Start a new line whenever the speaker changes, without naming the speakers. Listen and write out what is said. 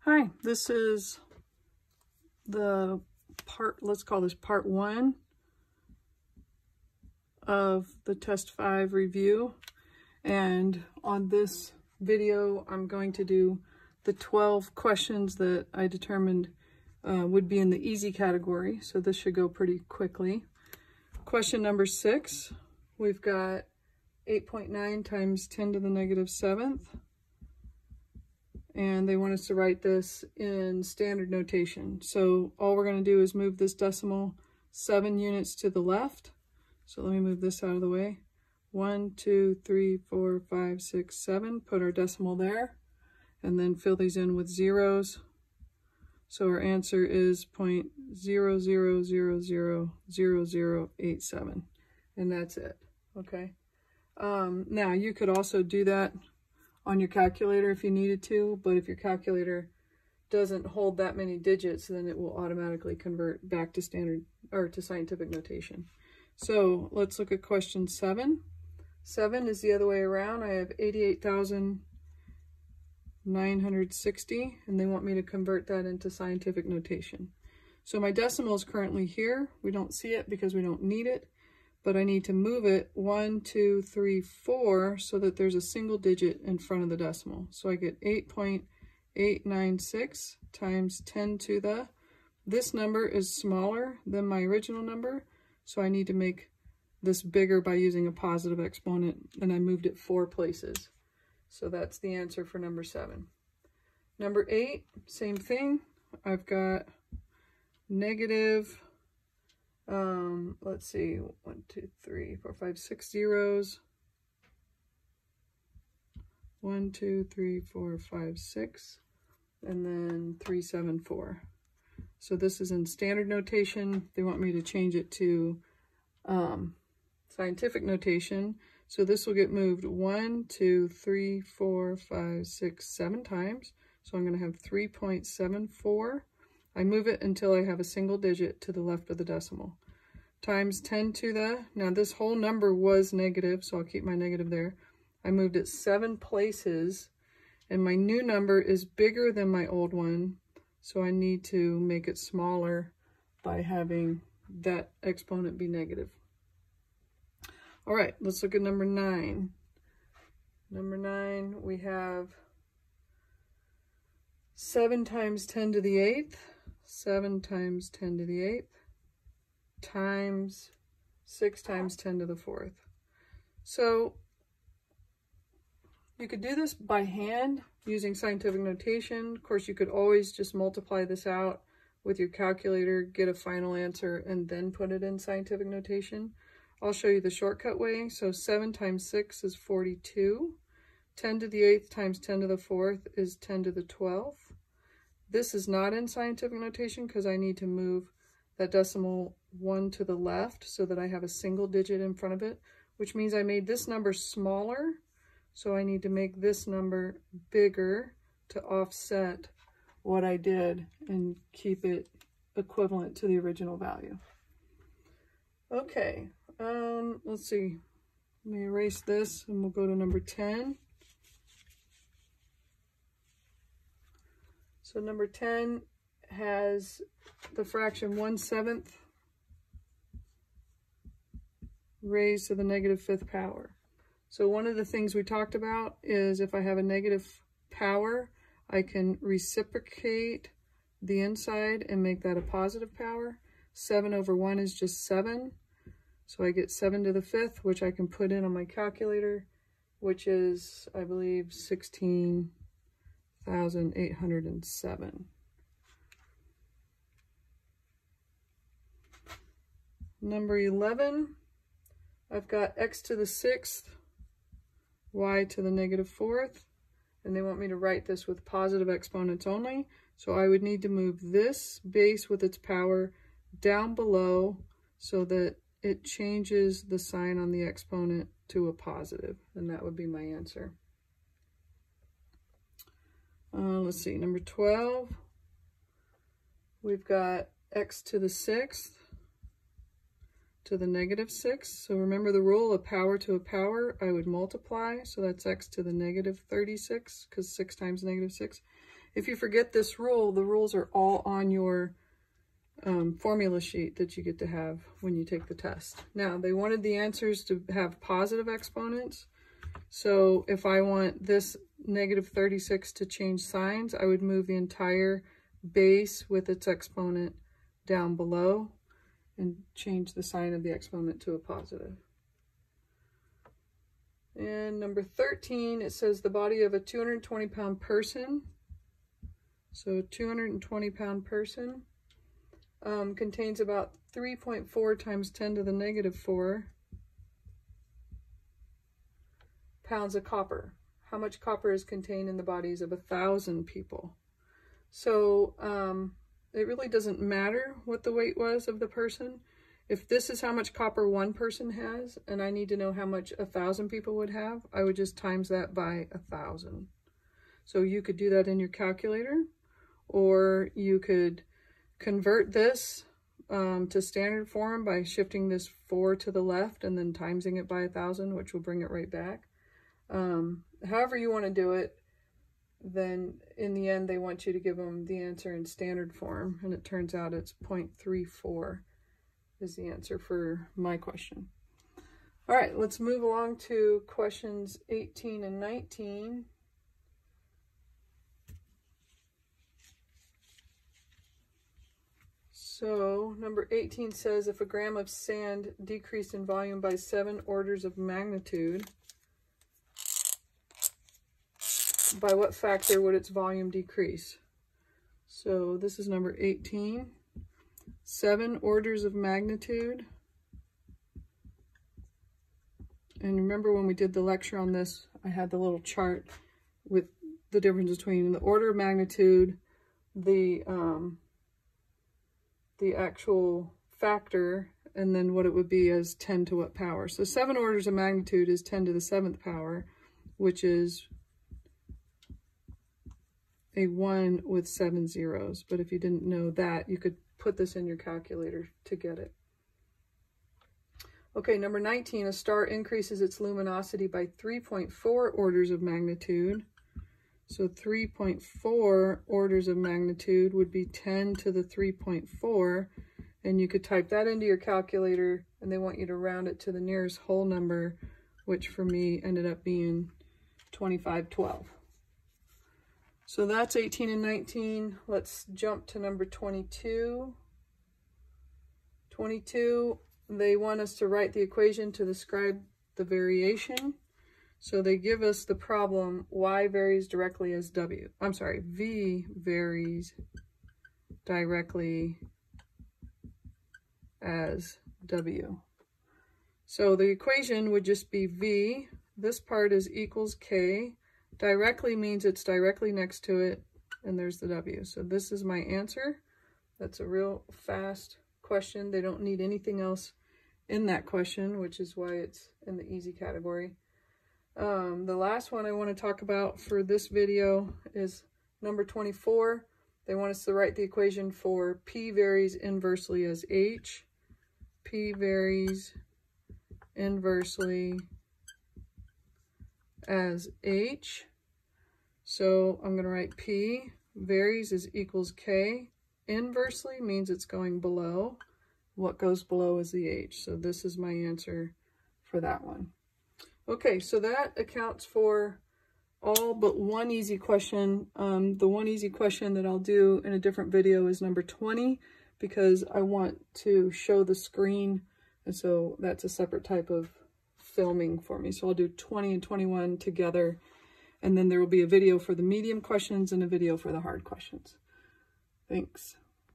Hi, this is the let's call this part 1 of the test 5 review. And on this video, I'm going to do the 12 questions that I determined would be in the easy category. So this should go pretty quickly. Question number 6, we've got 8.9 times 10 to the negative 7th. And they want us to write this in standard notation. So all we're going to do is move this decimal 7 units to the left. So let me move this out of the way. 1, 2, 3, 4, 5, 6, 7. Put our decimal there. And then fill these in with zeros. So our answer is 0.00000087. And that's it. Okay. Now you could also do that on your calculator if you needed to, but if your calculator doesn't hold that many digits, then it will automatically convert back to standard or to scientific notation. So let's look at question 7. 7 is the other way around. I have 88,960, and they want me to convert that into scientific notation. So my decimal is currently here. We don't see it because we don't need it, but I need to move it 1, 2, 3, 4 so that there's a single digit in front of the decimal. So I get 8.896 times 10 to the, this number is smaller than my original number, so I need to make this bigger by using a positive exponent, and I moved it 4 places. So that's the answer for number 7. Number 8, same thing. I've got negative, let's see, 1, 2, 3, 4, 5, 6 zeros. 1, 2, 3, 4, 5, 6, and then 3, 7, 4. So this is in standard notation. They want me to change it to scientific notation. So this will get moved 1, 2, 3, 4, 5, 6, 7 times. So I'm going to have 3.74. I move it until I have a single digit to the left of the decimal. Times 10 to the, now this whole number was negative, so I'll keep my negative there. I moved it 7 places, and my new number is bigger than my old one, so I need to make it smaller by having that exponent be negative. All right, let's look at number 9. Number 9, we have 7 times 10 to the 8th, 7 times 10 to the 8th, times 6 times 10 to the 4th. So you could do this by hand using scientific notation. Of course, you could always just multiply this out with your calculator, get a final answer, and then put it in scientific notation. I'll show you the shortcut way. So 7 times 6 is 42. 10 to the 8th times 10 to the 4th is 10 to the 12th. This is not in scientific notation because I need to move that decimal 1 to the left so that I have a single digit in front of it, which means I made this number smaller. So I need to make this number bigger to offset what I did and keep it equivalent to the original value. Okay, let's see. Let me erase this and we'll go to number 10. So number 10 has the fraction 1/7 raised to the negative 5th power. So one of the things we talked about is if I have a negative power, I can reciprocate the inside and make that a positive power. 7 over 1 is just 7. So I get 7 to the 5th, which I can put in on my calculator, which is, I believe, 16,807. Number 11, I've got x to the 6th, y to the negative 4th, and they want me to write this with positive exponents only. So I would need to move this base with its power down below so that it changes the sign on the exponent to a positive, and that would be my answer. Let's see, number 12, we've got x to the 6th to the negative 6. So remember the rule, a power to a power, I would multiply. So that's x to the negative 36, because 6 times negative 6. If you forget this rule, the rules are all on your formula sheet that you get to have when you take the test. Now, they wanted the answers to have positive exponents. So if I want this -36 to change signs, I would move the entire base with its exponent down below and change the sign of the exponent to a positive. And number 13, it says the body of a 220-pound person. So a 220-pound person contains about 3.4 times 10 to the -4 pounds of copper. How much copper is contained in the bodies of 1,000 people? So it really doesn't matter what the weight was of the person. If this is how much copper one person has, and I need to know how much 1,000 people would have, I would just times that by 1,000. So you could do that in your calculator, or you could convert this to standard form by shifting this 4 to the left and then timesing it by 1,000, which will bring it right back. However you want to do it, then in the end they want you to give them the answer in standard form, and it turns out it's 0.34 is the answer for my question. All right, let's move along to questions 18 and 19. So number 18 says if a gram of sand decreased in volume by 7 orders of magnitude, by what factor would its volume decrease? So this is number 18. 7 orders of magnitude. And remember when we did the lecture on this, I had the little chart with the difference between the order of magnitude, the actual factor, and then what it would be as 10 to what power. So 7 orders of magnitude is 10 to the 7th power, which is a 1 with 7 zeros. But if you didn't know that, you could put this in your calculator to get it. Okay, number 19, a star increases its luminosity by 3.4 orders of magnitude. So 3.4 orders of magnitude would be 10 to the 3.4, and you could type that into your calculator, and they want you to round it to the nearest whole number, which for me ended up being 2512. So that's 18 and 19. Let's jump to number 22. 22, they want us to write the equation to describe the variation. So they give us the problem, y varies directly as w. I'm sorry, v varies directly as w. So the equation would just be v. This part is equals k. Directly means it's directly next to it, and there's the w. So this is my answer. That's a real fast question. They don't need anything else in that question, which is why it's in the easy category. The last one I want to talk about for this video is number 24. They want us to write the equation for p varies inversely as h. P varies inversely as h. So I'm going to write p varies is equals k. Inversely means it's going below. What goes below is the h. So this is my answer for that one. Okay, so that accounts for all but one easy question. The one easy question that I'll do in a different video is number 20, because I want to show the screen, and so that's a separate type of filming for me. So I'll do 20 and 21 together, and then there will be a video for the medium questions and a video for the hard questions. Thanks.